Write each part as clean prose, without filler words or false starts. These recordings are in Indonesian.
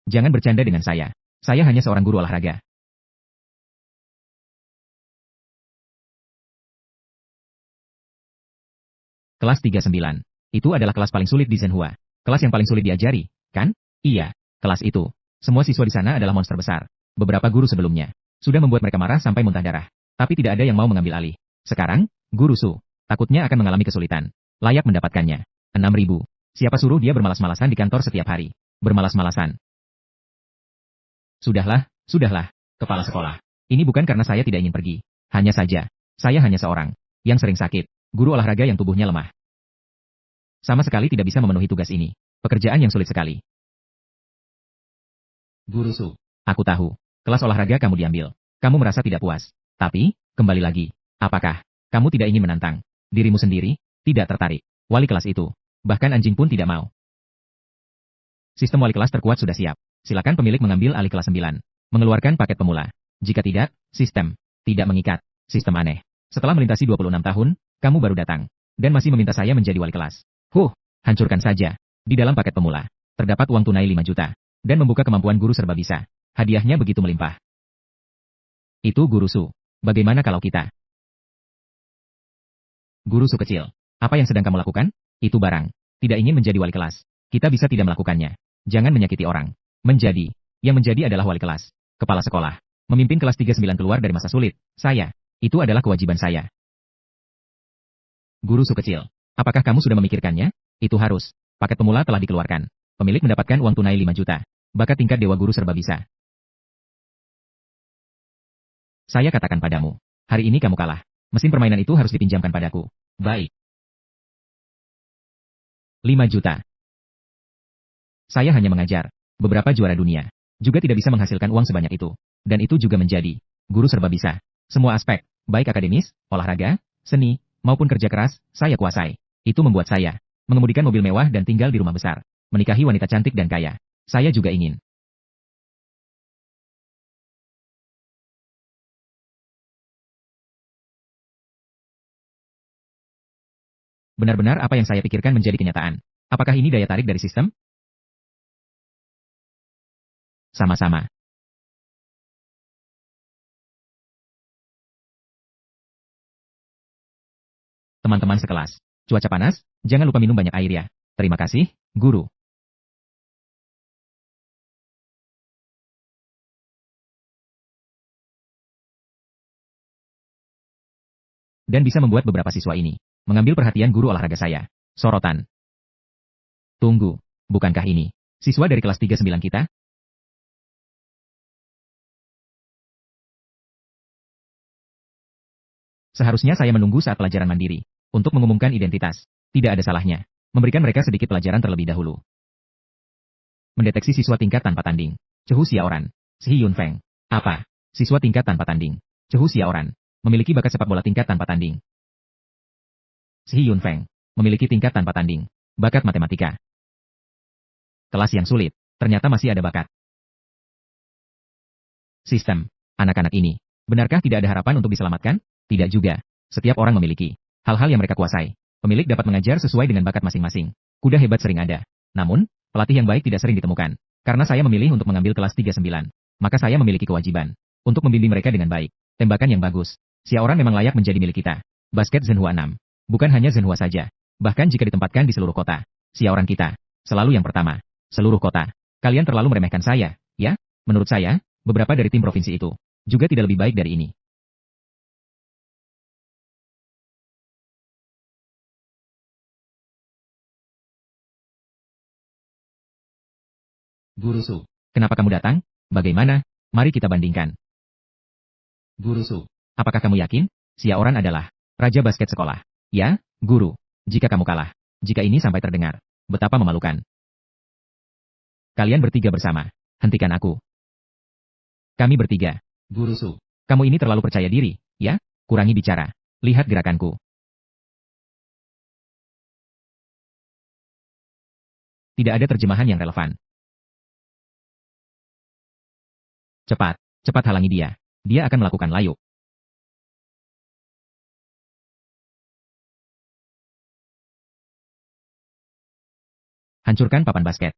Jangan bercanda dengan saya. Saya hanya seorang guru olahraga. Kelas 39. Itu adalah kelas paling sulit di Zhenhua. Kelas yang paling sulit diajari, kan? Iya, kelas itu. Semua siswa di sana adalah monster besar. Beberapa guru sebelumnya sudah membuat mereka marah sampai muntah darah. Tapi tidak ada yang mau mengambil alih. Sekarang, Guru Su takutnya akan mengalami kesulitan. Layak mendapatkannya. 6.000. Siapa suruh dia bermalas-malasan di kantor setiap hari? Bermalas-malasan. Sudahlah, sudahlah, kepala sekolah. Ini bukan karena saya tidak ingin pergi. Hanya saja, saya hanya seorang yang sering sakit. Guru olahraga yang tubuhnya lemah. Sama sekali tidak bisa memenuhi tugas ini. Pekerjaan yang sulit sekali. Guru Su, aku tahu. Kelas olahraga kamu diambil. Kamu merasa tidak puas. Tapi, kembali lagi. Apakah kamu tidak ingin menantang dirimu sendiri? Tidak tertarik. Wali kelas itu. Bahkan anjing pun tidak mau. Sistem wali kelas terkuat sudah siap. Silakan pemilik mengambil alih kelas 9. Mengeluarkan paket pemula. Jika tidak, sistem tidak mengikat. Sistem aneh. Setelah melintasi 26 tahun, kamu baru datang. Dan masih meminta saya menjadi wali kelas. Hancurkan saja. Di dalam paket pemula, terdapat uang tunai 5 juta. Dan membuka kemampuan guru serba bisa. Hadiahnya begitu melimpah. Itu Guru Su. Bagaimana kalau kita? Guru Su kecil. Apa yang sedang kamu lakukan? Itu barang. Tidak ingin menjadi wali kelas. Kita bisa tidak melakukannya. Jangan menyakiti orang. Menjadi. Yang menjadi adalah wali kelas. Kepala sekolah. Memimpin kelas 39 keluar dari masa sulit. Saya. Itu adalah kewajiban saya. Guru Su kecil. Apakah kamu sudah memikirkannya? Itu harus. Paket pemula telah dikeluarkan. Pemilik mendapatkan uang tunai 5 juta. Bakat tingkat dewa guru serba bisa. Saya katakan padamu. Hari ini kamu kalah. Mesin permainan itu harus dipinjamkan padaku. Baik. 5 juta. Saya hanya mengajar. Beberapa juara dunia. Juga tidak bisa menghasilkan uang sebanyak itu. Dan itu juga menjadi guru serba bisa. Semua aspek, baik akademis, olahraga, seni, maupun kerja keras, saya kuasai. Itu membuat saya mengemudikan mobil mewah dan tinggal di rumah besar. Menikahi wanita cantik dan kaya. Saya juga ingin. Benar-benar apa yang saya pikirkan menjadi kenyataan. Apakah ini daya tarik dari sistem? Sama-sama. Teman-teman sekelas. Cuaca panas, jangan lupa minum banyak air ya. Terima kasih, guru. Dan bisa membuat beberapa siswa ini mengambil perhatian guru olahraga saya. Sorotan. Tunggu, bukankah ini siswa dari kelas 39 kita? Seharusnya saya menunggu saat pelajaran mandiri untuk mengumumkan identitas. Tidak ada salahnya memberikan mereka sedikit pelajaran terlebih dahulu. Mendeteksi siswa tingkat tanpa tanding. Cehu Xiaoran. Si Yun Feng. Apa? Siswa tingkat tanpa tanding. Cehu Xiaoran. Memiliki bakat sepak bola tingkat tanpa tanding. Si Yun Feng. Memiliki tingkat tanpa tanding. Bakat matematika. Kelas yang sulit. Ternyata masih ada bakat. Sistem. Anak-anak ini. Benarkah tidak ada harapan untuk diselamatkan? Tidak juga. Setiap orang memiliki hal-hal yang mereka kuasai. Pemilik dapat mengajar sesuai dengan bakat masing-masing. Kuda hebat sering ada. Namun, pelatih yang baik tidak sering ditemukan. Karena saya memilih untuk mengambil kelas 39. Maka saya memiliki kewajiban untuk membimbing mereka dengan baik. Tembakan yang bagus. Xiaoran memang layak menjadi milik kita. Basket Zhenhua 6. Bukan hanya Zhenhua saja. Bahkan jika ditempatkan di seluruh kota. Xiaoran kita. Selalu yang pertama. Seluruh kota. Kalian terlalu meremehkan saya, ya? Menurut saya, beberapa dari tim provinsi itu juga tidak lebih baik dari ini. Guru Su, kenapa kamu datang? Bagaimana? Mari kita bandingkan. Guru Su, apakah kamu yakin? Xiaoran adalah raja basket sekolah. Ya, guru. Jika kamu kalah, jika ini sampai terdengar, betapa memalukan. Kalian bertiga bersama. Hentikan aku. Kami bertiga. Guru Su, kamu ini terlalu percaya diri, ya? Kurangi bicara. Lihat gerakanku. Tidak ada terjemahan yang relevan. Cepat, cepat halangi dia. Dia akan melakukan layup. Hancurkan papan basket.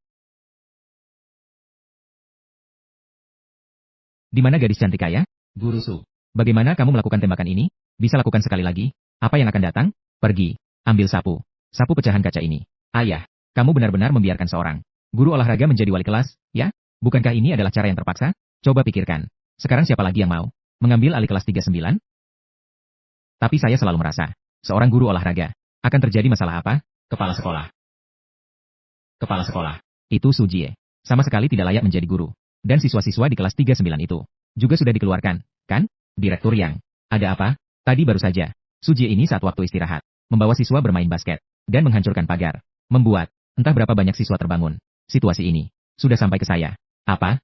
Di mana gadis cantik kaya? Guru Su. Bagaimana kamu melakukan tembakan ini? Bisa lakukan sekali lagi? Apa yang akan datang? Pergi. Ambil sapu. Sapu pecahan kaca ini. Ayah, kamu benar-benar membiarkan seorang guru olahraga menjadi wali kelas, ya? Bukankah ini adalah cara yang terpaksa? Coba pikirkan. Sekarang siapa lagi yang mau mengambil alih kelas 39? Tapi saya selalu merasa, seorang guru olahraga, akan terjadi masalah apa? Kepala sekolah. Kepala sekolah. Itu Su Jie. Sama sekali tidak layak menjadi guru. Dan siswa-siswa di kelas 39 itu juga sudah dikeluarkan, kan? Direktur Yang. Ada apa? Tadi baru saja, Su Jie ini saat waktu istirahat, membawa siswa bermain basket, dan menghancurkan pagar. Membuat, entah berapa banyak siswa terbangun. Situasi ini, sudah sampai ke saya. Apa?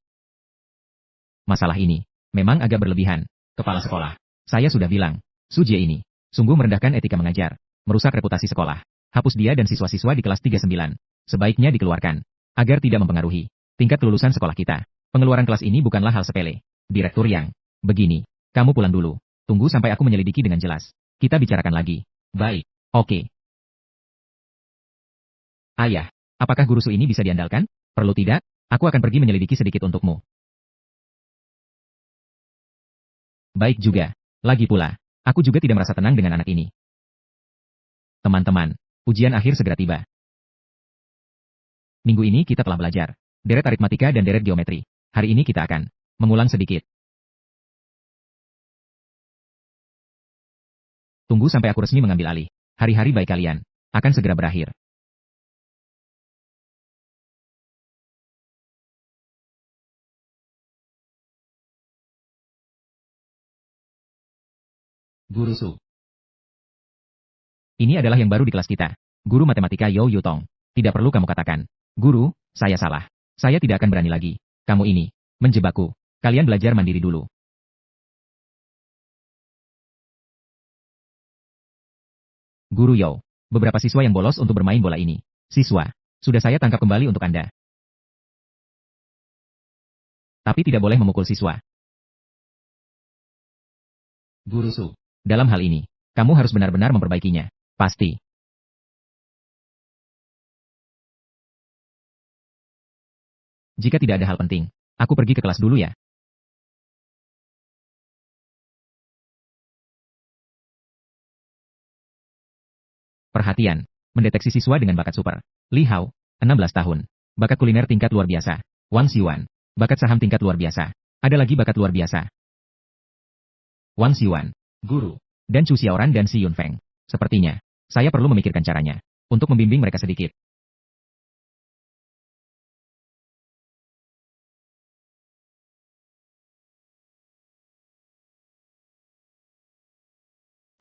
Masalah ini, memang agak berlebihan. Kepala sekolah. Saya sudah bilang, Su Jie ini, sungguh merendahkan etika mengajar, merusak reputasi sekolah. Hapus dia dan siswa-siswa di kelas 39. Sebaiknya dikeluarkan, agar tidak mempengaruhi tingkat kelulusan sekolah kita. Pengeluaran kelas ini bukanlah hal sepele. Direktur Yang. Begini, kamu pulang dulu. Tunggu sampai aku menyelidiki dengan jelas. Kita bicarakan lagi. Baik, oke. Ayah, apakah guru Su ini bisa diandalkan? Perlu tidak, aku akan pergi menyelidiki sedikit untukmu. Baik juga. Lagi pula, aku juga tidak merasa tenang dengan anak ini. Teman-teman, ujian akhir segera tiba. Minggu ini kita telah belajar deret aritmatika dan deret geometri. Hari ini kita akan mengulang sedikit. Tunggu sampai aku resmi mengambil alih. Hari-hari baik kalian akan segera berakhir. Guru Su. Ini adalah yang baru di kelas kita. Guru matematika Yo Yutong. Tidak perlu kamu katakan. Guru, saya salah. Saya tidak akan berani lagi. Kamu ini menjebakku. Kalian belajar mandiri dulu. Guru Yo. Beberapa siswa yang bolos untuk bermain bola ini. Siswa, sudah saya tangkap kembali untuk Anda. Tapi tidak boleh memukul siswa. Guru Su. Dalam hal ini, kamu harus benar-benar memperbaikinya. Pasti. Jika tidak ada hal penting, aku pergi ke kelas dulu ya. Perhatian. Mendeteksi siswa dengan bakat super. Li Hao, 16 tahun. Bakat kuliner tingkat luar biasa. Wang Xiwan. Bakat saham tingkat luar biasa. Ada lagi bakat luar biasa. Wang Xiwan. Guru. Dan Chu Xiaoran dan Si Yunfeng. Sepertinya, saya perlu memikirkan caranya untuk membimbing mereka sedikit.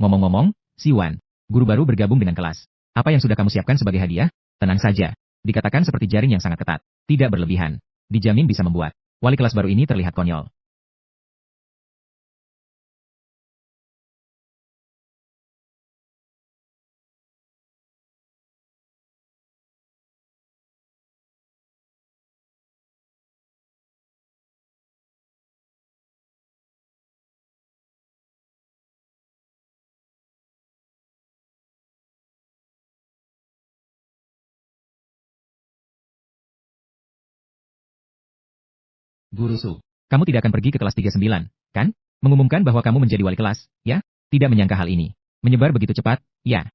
Ngomong-ngomong, Siwan, guru baru bergabung dengan kelas. Apa yang sudah kamu siapkan sebagai hadiah? Tenang saja. Dikatakan seperti jaring yang sangat ketat. Tidak berlebihan. Dijamin bisa membuat wali kelas baru ini terlihat konyol. Guru Su, kamu tidak akan pergi ke kelas 39, kan? Mengumumkan bahwa kamu menjadi wali kelas, ya? Tidak menyangka hal ini menyebar begitu cepat, ya?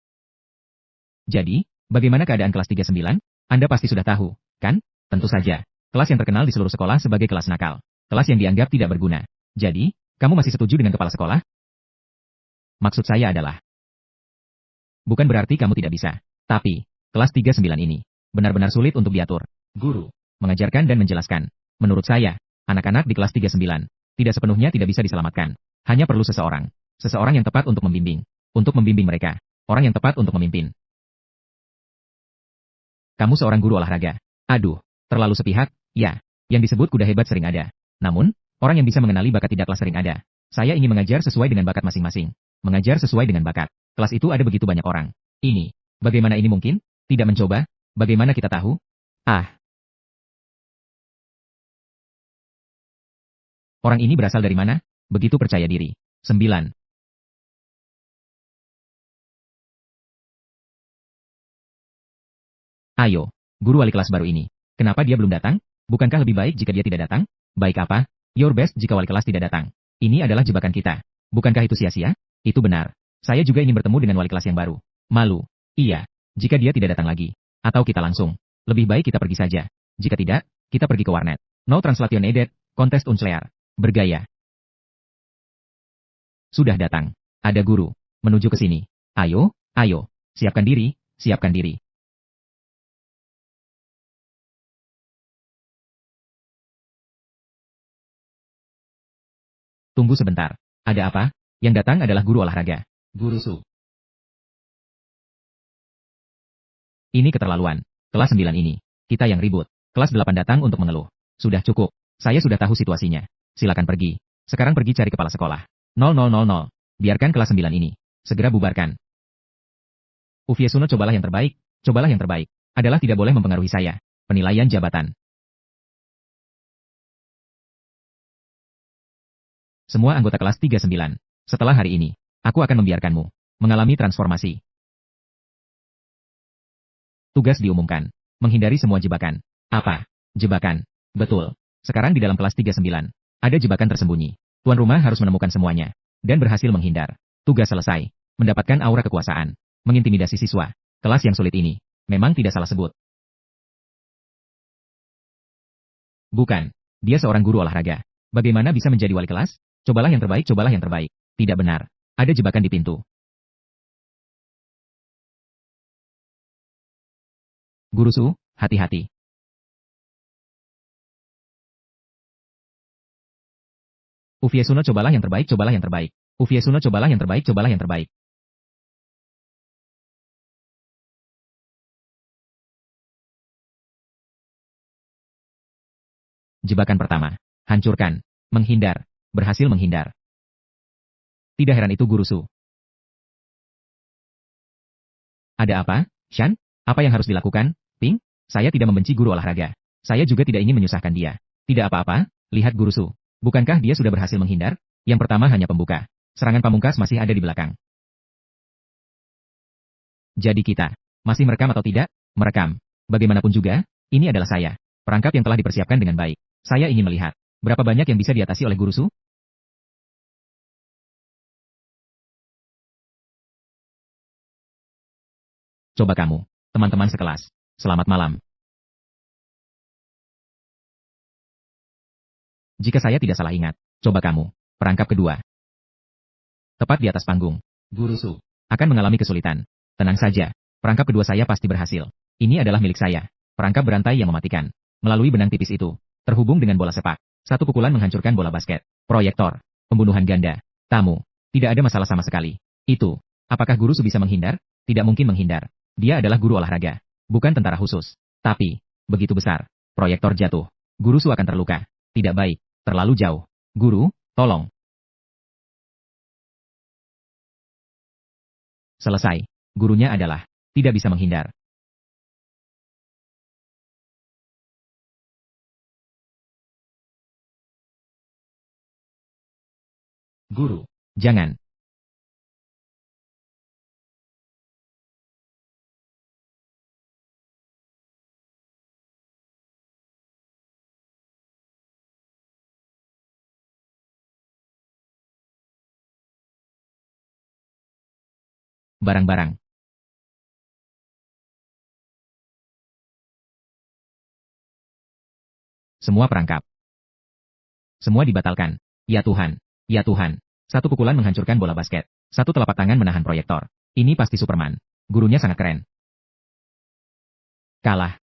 Jadi, bagaimana keadaan kelas 39? Anda pasti sudah tahu, kan? Tentu saja. Kelas yang terkenal di seluruh sekolah sebagai kelas nakal. Kelas yang dianggap tidak berguna. Jadi, kamu masih setuju dengan kepala sekolah? Maksud saya adalah, bukan berarti kamu tidak bisa. Tapi, kelas 39 ini, benar-benar sulit untuk diatur. Guru, mengajarkan dan menjelaskan. Menurut saya, anak-anak di kelas 39, tidak sepenuhnya tidak bisa diselamatkan. Hanya perlu seseorang. Seseorang yang tepat untuk membimbing. Untuk membimbing mereka. Orang yang tepat untuk memimpin. Kamu seorang guru olahraga. Aduh, terlalu sepihak, ya. Yang disebut kuda hebat sering ada. Namun, orang yang bisa mengenali bakat tidaklah sering ada. Saya ingin mengajar sesuai dengan bakat masing-masing. Mengajar sesuai dengan bakat. Kelas itu ada begitu banyak orang. Ini, bagaimana ini mungkin? Tidak mencoba? Bagaimana kita tahu? Ah, orang ini berasal dari mana? Begitu percaya diri. 9. Ayo, guru wali kelas baru ini. Kenapa dia belum datang? Bukankah lebih baik jika dia tidak datang? Baik apa? Your best jika wali kelas tidak datang. Ini adalah jebakan kita. Bukankah itu sia-sia? Itu benar. Saya juga ingin bertemu dengan wali kelas yang baru. Malu. Iya. Jika dia tidak datang lagi. Atau kita langsung. Lebih baik kita pergi saja. Jika tidak, kita pergi ke warnet. No translation needed. Contest unclear. Bergaya. Sudah datang. Ada guru. Menuju ke sini. Ayo, ayo. Siapkan diri, siapkan diri. Tunggu sebentar. Ada apa? Yang datang adalah guru olahraga. Guru Su. Ini keterlaluan. Kelas 9 ini. Kita yang ribut. Kelas 8 datang untuk mengeluh. Sudah cukup. Saya sudah tahu situasinya. Silakan pergi. Sekarang pergi cari kepala sekolah. 0000. Biarkan kelas 9 ini. Segera bubarkan. Ufiesuno cobalah yang terbaik. Cobalah yang terbaik. Adalah tidak boleh mempengaruhi saya. Penilaian jabatan. Semua anggota kelas 39. Setelah hari ini, aku akan membiarkanmu mengalami transformasi. Tugas diumumkan. Menghindari semua jebakan. Apa? Jebakan. Betul. Sekarang di dalam kelas 39. Ada jebakan tersembunyi. Tuan rumah harus menemukan semuanya. Dan berhasil menghindar. Tugas selesai. Mendapatkan aura kekuasaan. Mengintimidasi siswa. Kelas yang sulit ini. Memang tidak salah sebut. Bukan. Dia seorang guru olahraga. Bagaimana bisa menjadi wali kelas? Cobalah yang terbaik, cobalah yang terbaik. Tidak benar. Ada jebakan di pintu. Guru Su, hati-hati. Ufiesuno cobalah yang terbaik, cobalah yang terbaik. Ufiesuno cobalah yang terbaik, cobalah yang terbaik. Jebakan pertama. Hancurkan. Menghindar. Berhasil menghindar. Tidak heran itu Guru Su. Ada apa, Shan? Apa yang harus dilakukan, Ping? Saya tidak membenci guru olahraga. Saya juga tidak ingin menyusahkan dia. Tidak apa-apa, lihat Guru Su. Bukankah dia sudah berhasil menghindar? Yang pertama hanya pembuka. Serangan pamungkas masih ada di belakang. Jadi kita, masih merekam atau tidak? Merekam. Bagaimanapun juga, ini adalah saya. Perangkap yang telah dipersiapkan dengan baik. Saya ingin melihat, berapa banyak yang bisa diatasi oleh Guru Su? Coba kamu, teman-teman sekelas. Selamat malam. Jika saya tidak salah ingat, coba kamu, perangkap kedua. Tepat di atas panggung. Guru Su akan mengalami kesulitan. Tenang saja, perangkap kedua saya pasti berhasil. Ini adalah milik saya. Perangkap berantai yang mematikan. Melalui benang tipis itu, terhubung dengan bola sepak. Satu pukulan menghancurkan bola basket. Proyektor. Pembunuhan ganda. Tamu. Tidak ada masalah sama sekali. Itu. Apakah Guru Su bisa menghindar? Tidak mungkin menghindar. Dia adalah guru olahraga. Bukan tentara khusus. Tapi, begitu besar. Proyektor jatuh. Guru Su akan terluka. Tidak baik. Terlalu jauh. Guru, tolong. Selesai. Gurunya adalah tidak bisa menghindar. Guru, jangan. Barang-barang. Semua perangkap. Semua dibatalkan. Ya Tuhan. Ya Tuhan. Satu pukulan menghancurkan bola basket. Satu telapak tangan menahan proyektor. Ini pasti Superman. Gurunya sangat keren. Kalah.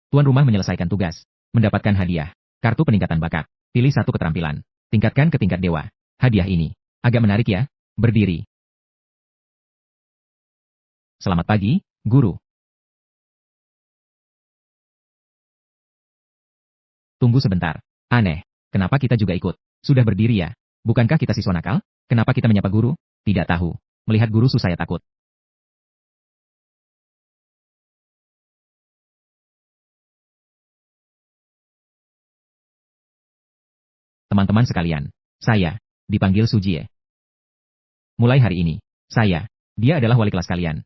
Tuan rumah menyelesaikan tugas. Mendapatkan hadiah. Kartu peningkatan bakat. Pilih satu keterampilan. Tingkatkan ke tingkat dewa. Hadiah ini. Agak menarik ya. Berdiri. Selamat pagi, Guru. Tunggu sebentar. Aneh. Kenapa kita juga ikut? Sudah berdiri ya? Bukankah kita siswa nakal? Kenapa kita menyapa guru? Tidak tahu. Melihat Guru Su saya takut. Teman-teman sekalian. Saya. Dipanggil Sujie. Mulai hari ini. Saya. Dia adalah wali kelas kalian.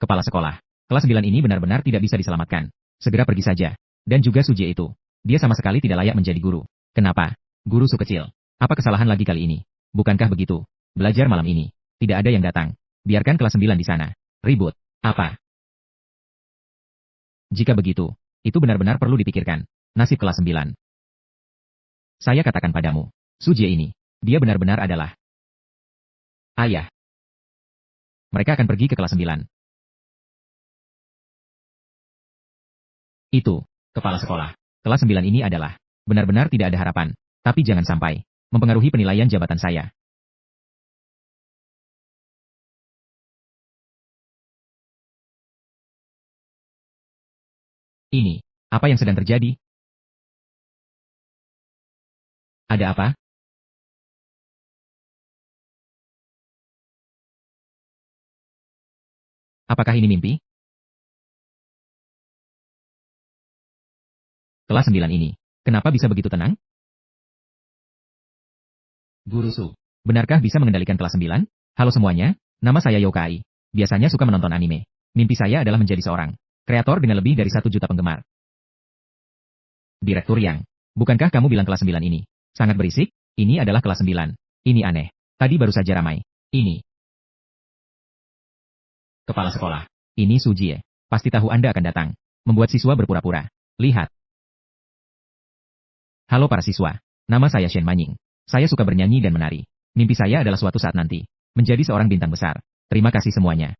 Kepala sekolah. Kelas 9 ini benar-benar tidak bisa diselamatkan. Segera pergi saja. Dan juga Sujie itu. Dia sama sekali tidak layak menjadi guru. Kenapa? Guru Su kecil. Apa kesalahan lagi kali ini? Bukankah begitu? Belajar malam ini. Tidak ada yang datang. Biarkan kelas 9 di sana. Ribut. Apa? Jika begitu, itu benar-benar perlu dipikirkan. Nasib kelas 9. Saya katakan padamu, Sujie ini, dia benar-benar adalah ayah. Mereka akan pergi ke kelas 9. Itu, kepala sekolah. Kelas 9 ini adalah benar-benar tidak ada harapan. Tapi jangan sampai mempengaruhi penilaian jabatan saya. Ini, apa yang sedang terjadi? Ada apa? Apakah ini mimpi? Kelas 9 ini, kenapa bisa begitu tenang? Guru Su, benarkah bisa mengendalikan kelas 9? Halo semuanya, nama saya Yokai. Biasanya suka menonton anime. Mimpi saya adalah menjadi seorang kreator dengan lebih dari 1 juta penggemar. Direktur Yang, bukankah kamu bilang kelas 9 ini sangat berisik? Ini adalah kelas 9. Ini aneh. Tadi baru saja ramai. Ini. Kepala sekolah. Ini Sujie. Pasti tahu Anda akan datang. Membuat siswa berpura-pura. Lihat. Halo para siswa. Nama saya Shen Manying. Saya suka bernyanyi dan menari. Mimpi saya adalah suatu saat nanti menjadi seorang bintang besar. Terima kasih semuanya.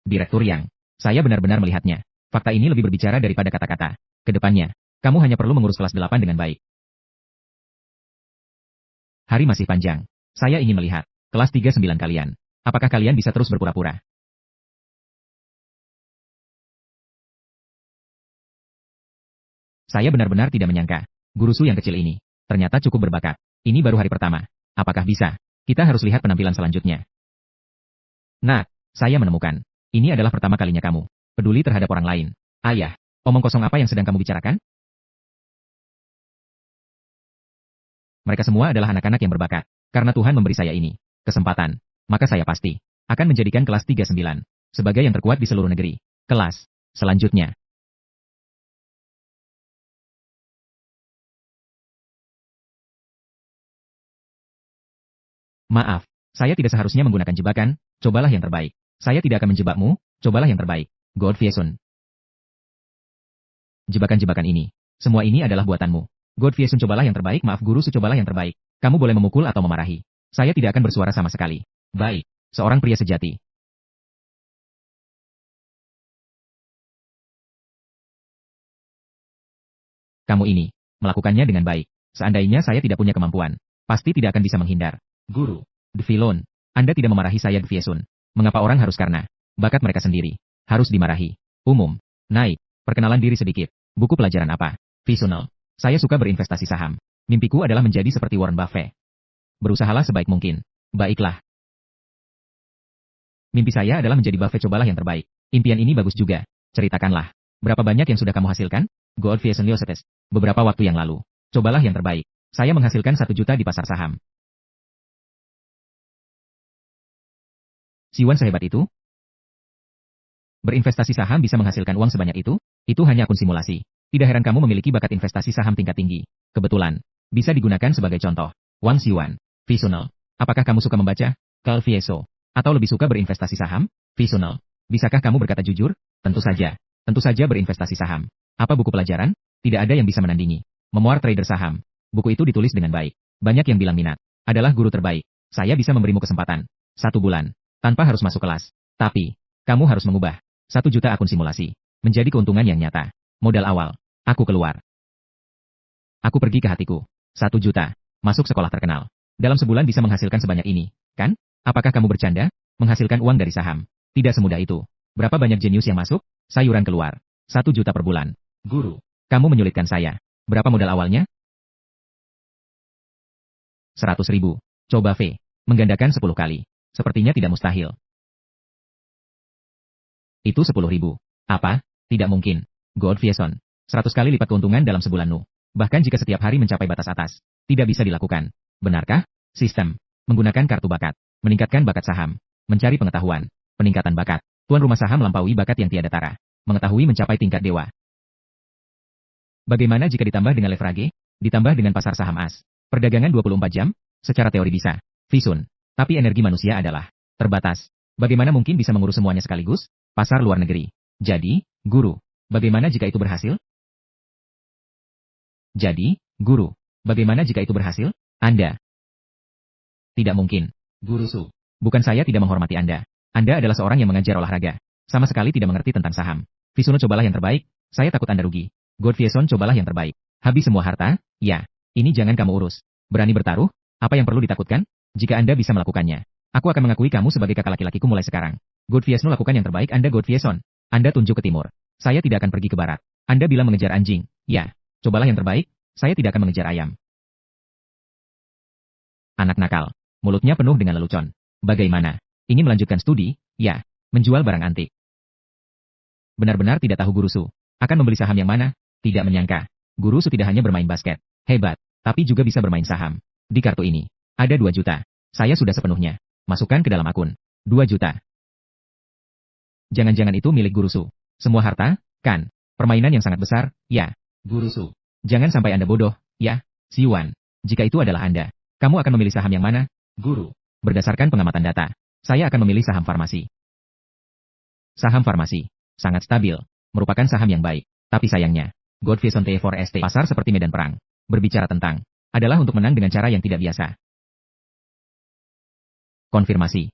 Direktur Yang, saya benar-benar melihatnya. Fakta ini lebih berbicara daripada kata-kata. Kedepannya, kamu hanya perlu mengurus kelas 8 dengan baik. Hari masih panjang. Saya ingin melihat kelas 39 kalian. Apakah kalian bisa terus berpura-pura? Saya benar-benar tidak menyangka. Guru Su yang kecil ini ternyata cukup berbakat. Ini baru hari pertama. Apakah bisa? Kita harus lihat penampilan selanjutnya. Nah, saya menemukan. Ini adalah pertama kalinya kamu peduli terhadap orang lain. Ayah, omong kosong apa yang sedang kamu bicarakan? Mereka semua adalah anak-anak yang berbakat. Karena Tuhan memberi saya ini kesempatan, maka saya pasti akan menjadikan kelas 39 sebagai yang terkuat di seluruh negeri. Kelas selanjutnya. Maaf, saya tidak seharusnya menggunakan jebakan. Cobalah yang terbaik. Saya tidak akan menjebakmu. Cobalah yang terbaik. God Fiesun. Jebakan-jebakan ini, semua ini adalah buatanmu. God Fiesun, cobalah yang terbaik. Maaf Guru Su, cobalah yang terbaik. Kamu boleh memukul atau memarahi. Saya tidak akan bersuara sama sekali. Baik, seorang pria sejati. Kamu ini melakukannya dengan baik. Seandainya saya tidak punya kemampuan, pasti tidak akan bisa menghindar. Guru Devilon, Anda tidak memarahi saya Deviesun. Mengapa orang harus karena bakat mereka sendiri harus dimarahi? Umum. Naik. Perkenalan diri sedikit. Buku pelajaran apa? Visional. Saya suka berinvestasi saham. Mimpiku adalah menjadi seperti Warren Buffett. Berusahalah sebaik mungkin. Baiklah. Mimpi saya adalah menjadi Buffett, cobalah yang terbaik. Impian ini bagus juga. Ceritakanlah. Berapa banyak yang sudah kamu hasilkan? Gold Vision Liosetes. Beberapa waktu yang lalu. Cobalah yang terbaik. Saya menghasilkan 1 juta di pasar saham. Siwan sehebat itu? Berinvestasi saham bisa menghasilkan uang sebanyak itu? Itu hanya akun simulasi. Tidak heran kamu memiliki bakat investasi saham tingkat tinggi. Kebetulan. Bisa digunakan sebagai contoh. Wang Siwan. Visional. Apakah kamu suka membaca? Carl Fieso. Atau lebih suka berinvestasi saham? Visional. Bisakah kamu berkata jujur? Tentu saja. Tentu saja berinvestasi saham. Apa buku pelajaran? Tidak ada yang bisa menandingi. Memoir trader saham. Buku itu ditulis dengan baik. Banyak yang bilang minat. Adalah guru terbaik. Saya bisa memberimu kesempatan. 1 bulan. Tanpa harus masuk kelas. Tapi, kamu harus mengubah 1 juta akun simulasi menjadi keuntungan yang nyata. Modal awal. Aku keluar. Aku pergi ke hatiku. 1 juta. Masuk sekolah terkenal. Dalam sebulan bisa menghasilkan sebanyak ini, kan? Apakah kamu bercanda? Menghasilkan uang dari saham. Tidak semudah itu. Berapa banyak jenius yang masuk? Sayuran keluar. 1 juta per bulan. Guru, kamu menyulitkan saya. Berapa modal awalnya? 100 ribu. Coba V. Menggandakan 10 kali. Sepertinya tidak mustahil. Itu 10 ribu. Apa? Tidak mungkin. God Fieson. 100 kali lipat keuntungan dalam sebulan nu. Bahkan jika setiap hari mencapai batas atas. Tidak bisa dilakukan. Benarkah? Sistem. Menggunakan kartu bakat. Meningkatkan bakat saham. Mencari pengetahuan. Peningkatan bakat. Tuan rumah saham melampaui bakat yang tiada tara. Mengetahui mencapai tingkat dewa. Bagaimana jika ditambah dengan leverage? Ditambah dengan pasar saham as. Perdagangan 24 jam? Secara teori bisa. Visun. Tapi energi manusia adalah terbatas. Bagaimana mungkin bisa mengurus semuanya sekaligus? Pasar luar negeri. Jadi, guru. Bagaimana jika itu berhasil? Jadi, guru. Bagaimana jika itu berhasil? Anda. Tidak mungkin. Guru Su. Bukan saya tidak menghormati Anda. Anda adalah seorang yang mengajar olahraga. Sama sekali tidak mengerti tentang saham. Visuno cobalah yang terbaik. Saya takut Anda rugi. Godfieson cobalah yang terbaik. Habis semua harta? Ya. Ini jangan kamu urus. Berani bertaruh? Apa yang perlu ditakutkan? Jika Anda bisa melakukannya, aku akan mengakui kamu sebagai kakak laki-lakiku mulai sekarang. Godfieson lakukan yang terbaik Anda Godfieson. Anda tunjuk ke timur. Saya tidak akan pergi ke barat. Anda bilang mengejar anjing. Ya. Cobalah yang terbaik. Saya tidak akan mengejar ayam. Anak nakal. Mulutnya penuh dengan lelucon. Bagaimana? Ingin melanjutkan studi? Ya. Menjual barang antik. Benar-benar tidak tahu Guru Su. Akan membeli saham yang mana? Tidak menyangka. Guru Su tidak hanya bermain basket. Hebat. Tapi juga bisa bermain saham. Di kartu ini. Ada 2 juta. Saya sudah sepenuhnya. Masukkan ke dalam akun. 2 juta. Jangan-jangan itu milik Guru Su. Semua harta? Kan? Permainan yang sangat besar? Ya. Guru Su. Jangan sampai Anda bodoh. Ya. Siwan. Jika itu adalah Anda. Kamu akan memilih saham yang mana? Guru. Berdasarkan pengamatan data. Saya akan memilih saham farmasi. Saham farmasi. Sangat stabil. Merupakan saham yang baik. Tapi sayangnya. Godfieson T4ST. Pasar seperti medan perang. Berbicara tentang. Adalah untuk menang dengan cara yang tidak biasa. Konfirmasi.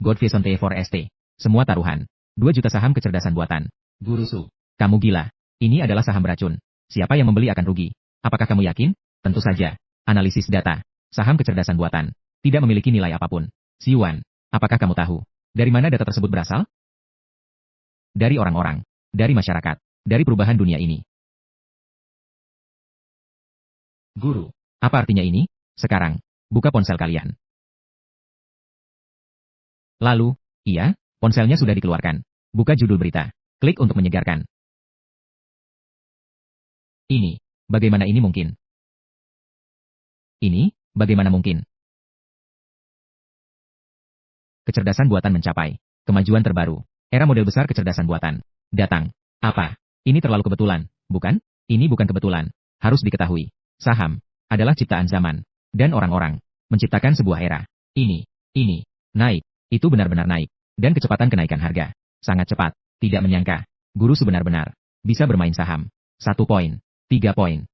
Godfieson T4ST. Semua taruhan. 2 juta saham kecerdasan buatan. Guru Su. Kamu gila. Ini adalah saham beracun. Siapa yang membeli akan rugi. Apakah kamu yakin? Tentu saja. Analisis data. Saham kecerdasan buatan. Tidak memiliki nilai apapun. Siwan. Apakah kamu tahu? Dari mana data tersebut berasal? Dari orang-orang. Dari masyarakat. Dari perubahan dunia ini. Guru. Apa artinya ini? Sekarang. Buka ponsel kalian. Lalu, iya, ponselnya sudah dikeluarkan. Buka judul berita. Klik untuk menyegarkan. Ini. Bagaimana ini mungkin? Ini, bagaimana mungkin? Kecerdasan buatan mencapai. Kemajuan terbaru. Era model besar kecerdasan buatan. Datang. Apa? Ini terlalu kebetulan, bukan? Ini bukan kebetulan. Harus diketahui. Saham. Adalah ciptaan zaman. Dan orang-orang. Menciptakan sebuah era. Ini. Naik. Itu benar-benar naik. Dan kecepatan kenaikan harga. Sangat cepat. Tidak menyangka. Guru sebenar-benar. Bisa bermain saham. 1 poin. 3 poin.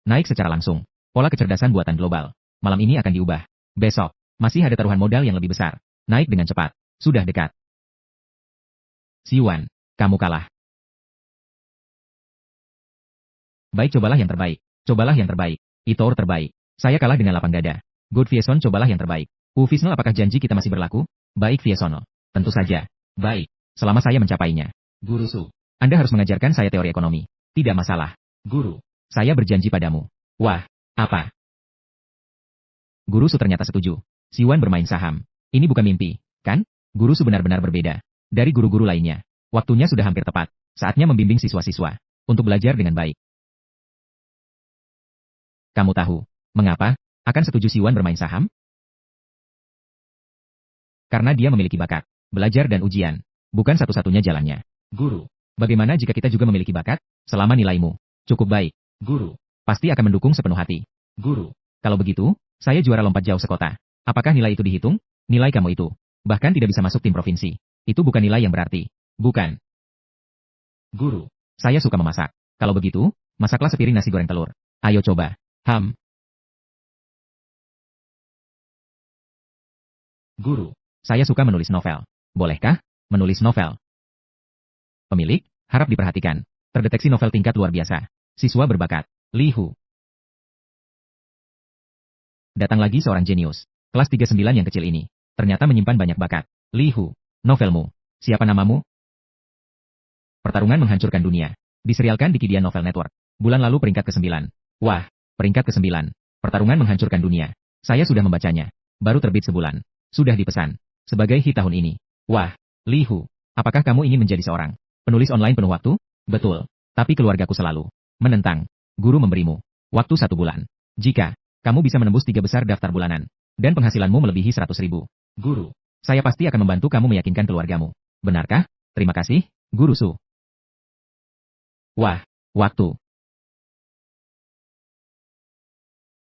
Naik secara langsung. Pola kecerdasan buatan global. Malam ini akan diubah. Besok. Masih ada taruhan modal yang lebih besar. Naik dengan cepat. Sudah dekat. Siwan. Kamu kalah. Baik, cobalah yang terbaik. Cobalah yang terbaik. Itor terbaik. Saya kalah dengan lapang dada. Godfieson cobalah yang terbaik. Visnel, apakah janji kita masih berlaku? Baik Fiesono. Tentu saja. Baik. Selama saya mencapainya. Guru Su. Anda harus mengajarkan saya teori ekonomi. Tidak masalah. Guru. Saya berjanji padamu. Wah. Apa? Guru Su ternyata setuju. Siwan bermain saham. Ini bukan mimpi, kan? Guru Su benar-benar berbeda. Dari guru-guru lainnya. Waktunya sudah hampir tepat. Saatnya membimbing siswa-siswa. Untuk belajar dengan baik. Kamu tahu. Mengapa? Akan setuju Siwan bermain saham? Karena dia memiliki bakat. Belajar dan ujian. Bukan satu-satunya jalannya. Guru. Bagaimana jika kita juga memiliki bakat? Selama nilaimu cukup baik. Guru. Pasti akan mendukung sepenuh hati. Guru. Kalau begitu, saya juara lompat jauh sekota. Apakah nilai itu dihitung? Nilai kamu itu. Bahkan tidak bisa masuk tim provinsi. Itu bukan nilai yang berarti. Bukan. Guru. Saya suka memasak. Kalau begitu, masaklah sepiring nasi goreng telur. Ayo coba. Guru. Saya suka menulis novel. Bolehkah? Menulis novel. Pemilik, harap diperhatikan. Terdeteksi novel tingkat luar biasa. Siswa berbakat. Lihu. Datang lagi seorang jenius. Kelas 39 yang kecil ini. Ternyata menyimpan banyak bakat. Lihu. Novelmu. Siapa namamu? Pertarungan menghancurkan dunia. Diserialkan di Kidian Novel Network. Bulan lalu peringkat ke-9. Wah, peringkat ke-9. Pertarungan menghancurkan dunia. Saya sudah membacanya. Baru terbit sebulan. Sudah dipesan. Sebagai hit tahun ini. Wah, Lihu. Apakah kamu ingin menjadi seorang penulis online penuh waktu? Betul. Tapi keluargaku selalu menentang. Guru memberimu waktu 1 bulan. Jika kamu bisa menembus 3 besar daftar bulanan, Dan penghasilanmu melebihi 100.000. Guru, saya pasti akan membantu kamu meyakinkan keluargamu. Benarkah? Terima kasih, Guru Su. Wah, waktu.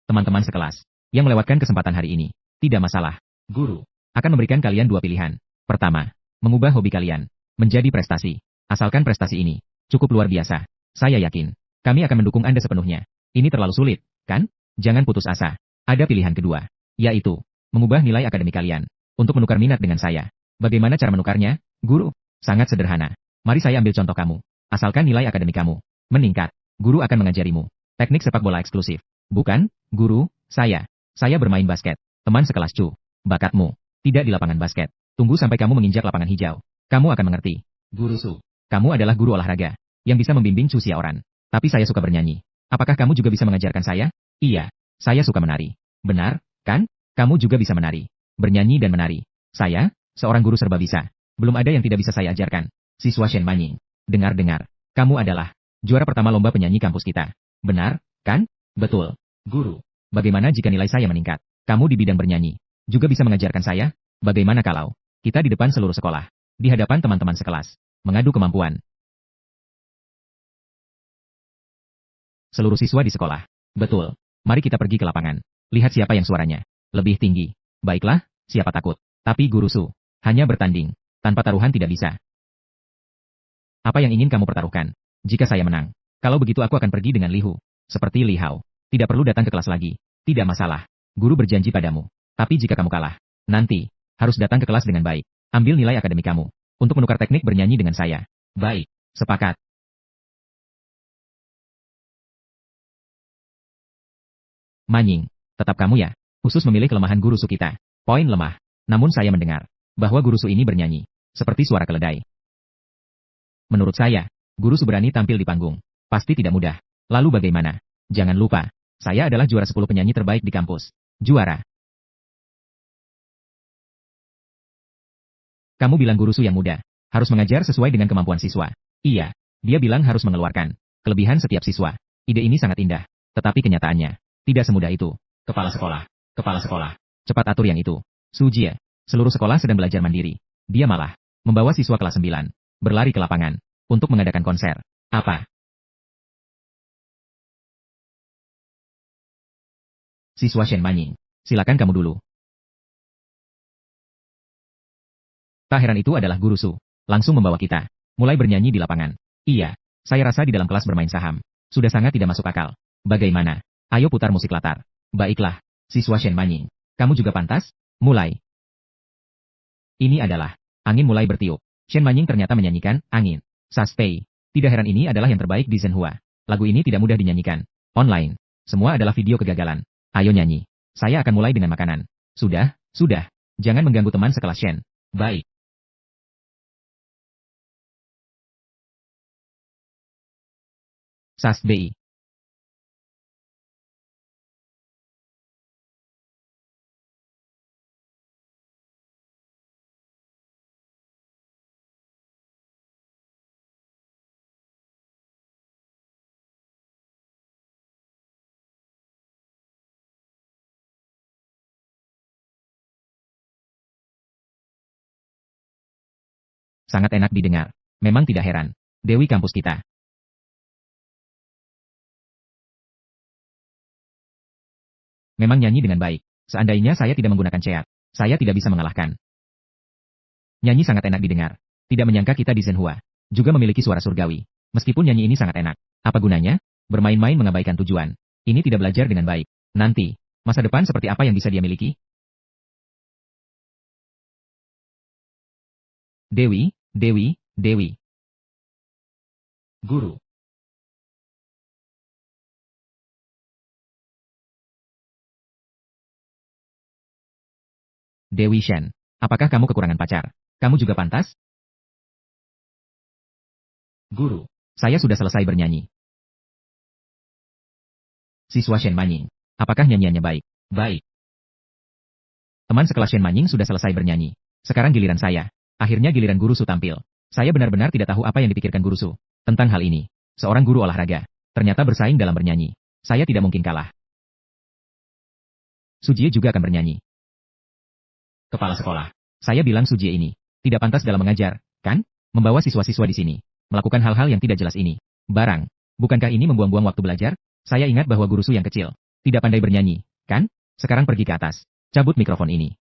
Teman-teman sekelas, yang melewatkan kesempatan hari ini, tidak masalah. Guru akan memberikan kalian dua pilihan. Pertama, mengubah hobi kalian menjadi prestasi. Asalkan prestasi ini cukup luar biasa. Saya yakin, kami akan mendukung Anda sepenuhnya. Ini terlalu sulit, kan? Jangan putus asa. Ada pilihan kedua, yaitu mengubah nilai akademik kalian untuk menukar minat dengan saya. Bagaimana cara menukarnya, Guru? Sangat sederhana. Mari saya ambil contoh kamu. Asalkan nilai akademik kamu meningkat, Guru akan mengajarimu teknik sepak bola eksklusif. Bukan, Guru, saya bermain basket. Teman sekelas Chu, bakatmu tidak di lapangan basket. Tunggu sampai kamu menginjak lapangan hijau. Kamu akan mengerti. Guru Su, kamu adalah guru olahraga yang bisa membimbing Chu Xiaoran. Tapi saya suka bernyanyi. Apakah kamu juga bisa mengajarkan saya? Iya, saya suka menari. Benar, kan? Kamu juga bisa menari, bernyanyi dan menari. Saya, seorang guru serba bisa. Belum ada yang tidak bisa saya ajarkan. Siswa Shen Manying, dengar-dengar, kamu adalah juara pertama lomba penyanyi kampus kita. Benar, kan? Betul. Guru, bagaimana jika nilai saya meningkat? Kamu di bidang bernyanyi juga bisa mengajarkan saya? Bagaimana kalau kita di depan seluruh sekolah, di hadapan teman-teman sekelas, mengadu kemampuan? Seluruh siswa di sekolah. Betul. Mari kita pergi ke lapangan. Lihat siapa yang suaranya lebih tinggi. Baiklah, siapa takut? Tapi Guru Su, hanya bertanding. Tanpa taruhan tidak bisa. Apa yang ingin kamu pertaruhkan? Jika saya menang, kalau begitu aku akan pergi dengan Li Hu. Seperti Li Hao. Tidak perlu datang ke kelas lagi. Tidak masalah. Guru berjanji padamu. Tapi jika kamu kalah, nanti harus datang ke kelas dengan baik. Ambil nilai akademik kamu untuk menukar teknik bernyanyi dengan saya. Baik, sepakat. Manying, tetap kamu ya. Khusus memilih kelemahan Guru Su kita. Poin lemah. Namun saya mendengar bahwa Guru Su ini bernyanyi seperti suara keledai. Menurut saya, Guru Su berani tampil di panggung. Pasti tidak mudah. Lalu bagaimana? Jangan lupa, saya adalah juara 10 penyanyi terbaik di kampus. Juara. Kamu bilang Guru Su yang muda harus mengajar sesuai dengan kemampuan siswa. Iya, dia bilang harus mengeluarkan kelebihan setiap siswa. Ide ini sangat indah, tetapi kenyataannya tidak semudah itu. Kepala sekolah, cepat atur yang itu. Su Jie, seluruh sekolah sedang belajar mandiri. Dia malah membawa siswa kelas 9 berlari ke lapangan untuk mengadakan konser. Apa? Siswa Shen Manying, silakan kamu dulu. Tak heran itu adalah Guru Su. Langsung membawa kita mulai bernyanyi di lapangan. Iya, saya rasa di dalam kelas bermain saham sudah sangat tidak masuk akal. Bagaimana? Ayo putar musik latar. Baiklah, siswa Shen Manying. Kamu juga pantas? Mulai. Ini adalah angin mulai bertiup. Shen Manying ternyata menyanyikan angin. Saspei. Tidak heran ini adalah yang terbaik di Zhenhua. Lagu ini tidak mudah dinyanyikan online. Semua adalah video kegagalan. Ayo nyanyi. Saya akan mulai dengan makanan. Sudah. Jangan mengganggu teman sekelas Shen. Baik. Saspei. Sangat enak didengar. Memang tidak heran. Dewi kampus kita. Memang nyanyi dengan baik. Seandainya saya tidak menggunakan ceat, saya tidak bisa mengalahkan. Nyanyi sangat enak didengar. Tidak menyangka kita di Zhenhua juga memiliki suara surgawi. Meskipun nyanyi ini sangat enak, apa gunanya? Bermain-main mengabaikan tujuan. Ini tidak belajar dengan baik. Nanti, masa depan seperti apa yang bisa dia miliki? Dewi. Guru. Dewi Shen, apakah kamu kekurangan pacar? Kamu juga pantas? Guru, saya sudah selesai bernyanyi. Siswa Shen Manying, apakah nyanyiannya baik? Baik. Teman sekelas Shen Manying sudah selesai bernyanyi. Sekarang giliran saya. Akhirnya giliran Guru Su tampil. Saya benar-benar tidak tahu apa yang dipikirkan Guru Su tentang hal ini. Seorang guru olahraga ternyata bersaing dalam bernyanyi. Saya tidak mungkin kalah. Su Jie juga akan bernyanyi. Kepala sekolah. Saya bilang Sujie ini tidak pantas dalam mengajar, kan? Membawa siswa-siswa di sini. Melakukan hal-hal yang tidak jelas ini. Barang. Bukankah ini membuang-buang waktu belajar? Saya ingat bahwa guru Su yang kecil tidak pandai bernyanyi, kan? Sekarang pergi ke atas. Cabut mikrofon ini.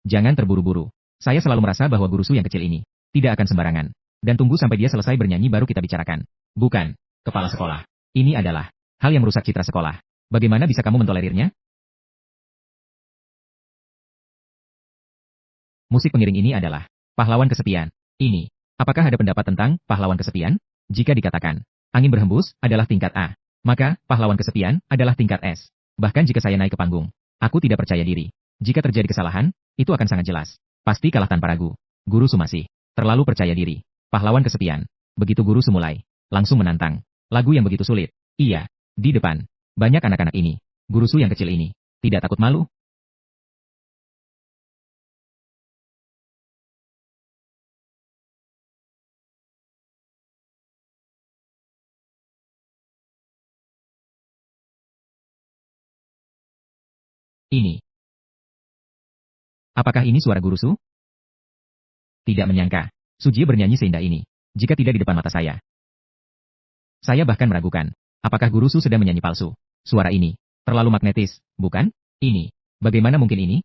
Jangan terburu-buru. Saya selalu merasa bahwa guru Su yang kecil ini tidak akan sembarangan. Dan tunggu sampai dia selesai bernyanyi baru kita bicarakan. Bukan, kepala sekolah. Ini adalah hal yang merusak citra sekolah. Bagaimana bisa kamu mentolerirnya? Musik pengiring ini adalah pahlawan kesepian. Ini, apakah ada pendapat tentang pahlawan kesepian? Jika dikatakan angin berhembus adalah tingkat A, maka pahlawan kesepian adalah tingkat S. Bahkan jika saya naik ke panggung, aku tidak percaya diri. Jika terjadi kesalahan, itu akan sangat jelas. Pasti kalah tanpa ragu. Guru Su masih terlalu percaya diri. Pahlawan kesepian. Begitu Guru Su mulai, langsung menantang. Lagu yang begitu sulit. Iya, di depan banyak anak-anak ini. Guru Su yang kecil ini tidak takut malu. Ini. Apakah ini suara Guru Su? Tidak menyangka. Sujie bernyanyi seindah ini. Jika tidak di depan mata saya. Saya bahkan meragukan. Apakah Guru Su sedang menyanyi palsu? Suara ini terlalu magnetis, bukan? Ini. Bagaimana mungkin ini?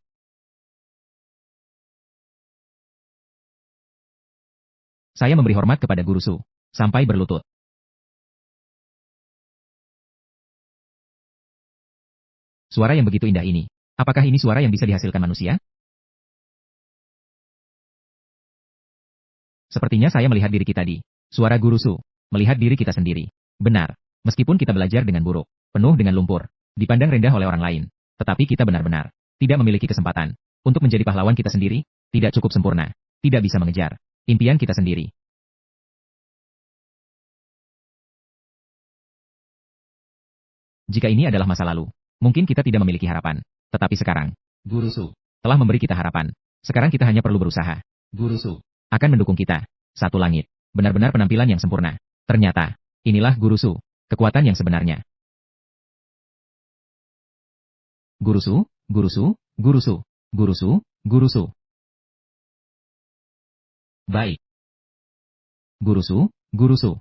Saya memberi hormat kepada Guru Su. Sampai berlutut. Suara yang begitu indah ini. Apakah ini suara yang bisa dihasilkan manusia? Sepertinya saya melihat diri kita di suara Guru Su. Melihat diri kita sendiri. Benar. Meskipun kita belajar dengan buruk, penuh dengan lumpur, dipandang rendah oleh orang lain, tetapi kita benar-benar tidak memiliki kesempatan untuk menjadi pahlawan kita sendiri, tidak cukup sempurna, tidak bisa mengejar impian kita sendiri. Jika ini adalah masa lalu, mungkin kita tidak memiliki harapan. Tetapi sekarang, Guru Su telah memberi kita harapan. Sekarang kita hanya perlu berusaha. Guru Su akan mendukung kita. Satu langit. Benar-benar penampilan yang sempurna. Ternyata, inilah Guru Su. Kekuatan yang sebenarnya. Guru Su, Guru Su, Guru Su, Guru Su, Guru Su. Baik. Guru Su, Guru Su.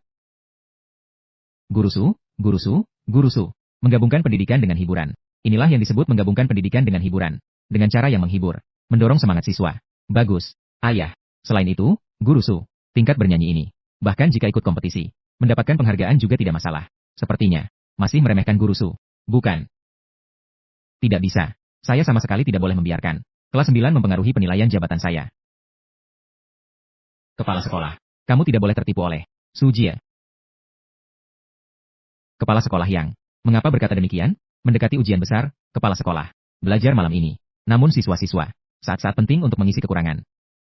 Guru Su, Guru Su, Guru Su. Menggabungkan pendidikan dengan hiburan. Inilah yang disebut menggabungkan pendidikan dengan hiburan. Dengan cara yang menghibur. Mendorong semangat siswa. Bagus. Ayah. Selain itu, Guru Su. Tingkat bernyanyi ini. Bahkan jika ikut kompetisi. Mendapatkan penghargaan juga tidak masalah. Sepertinya. Masih meremehkan Guru Su. Bukan. Tidak bisa. Saya sama sekali tidak boleh membiarkan kelas 9 mempengaruhi penilaian jabatan saya. Kepala sekolah. Kamu tidak boleh tertipu oleh Sujie. Kepala sekolah yang mengapa berkata demikian? Mendekati ujian besar, kepala sekolah belajar malam ini. Namun siswa-siswa, saat-saat penting untuk mengisi kekurangan.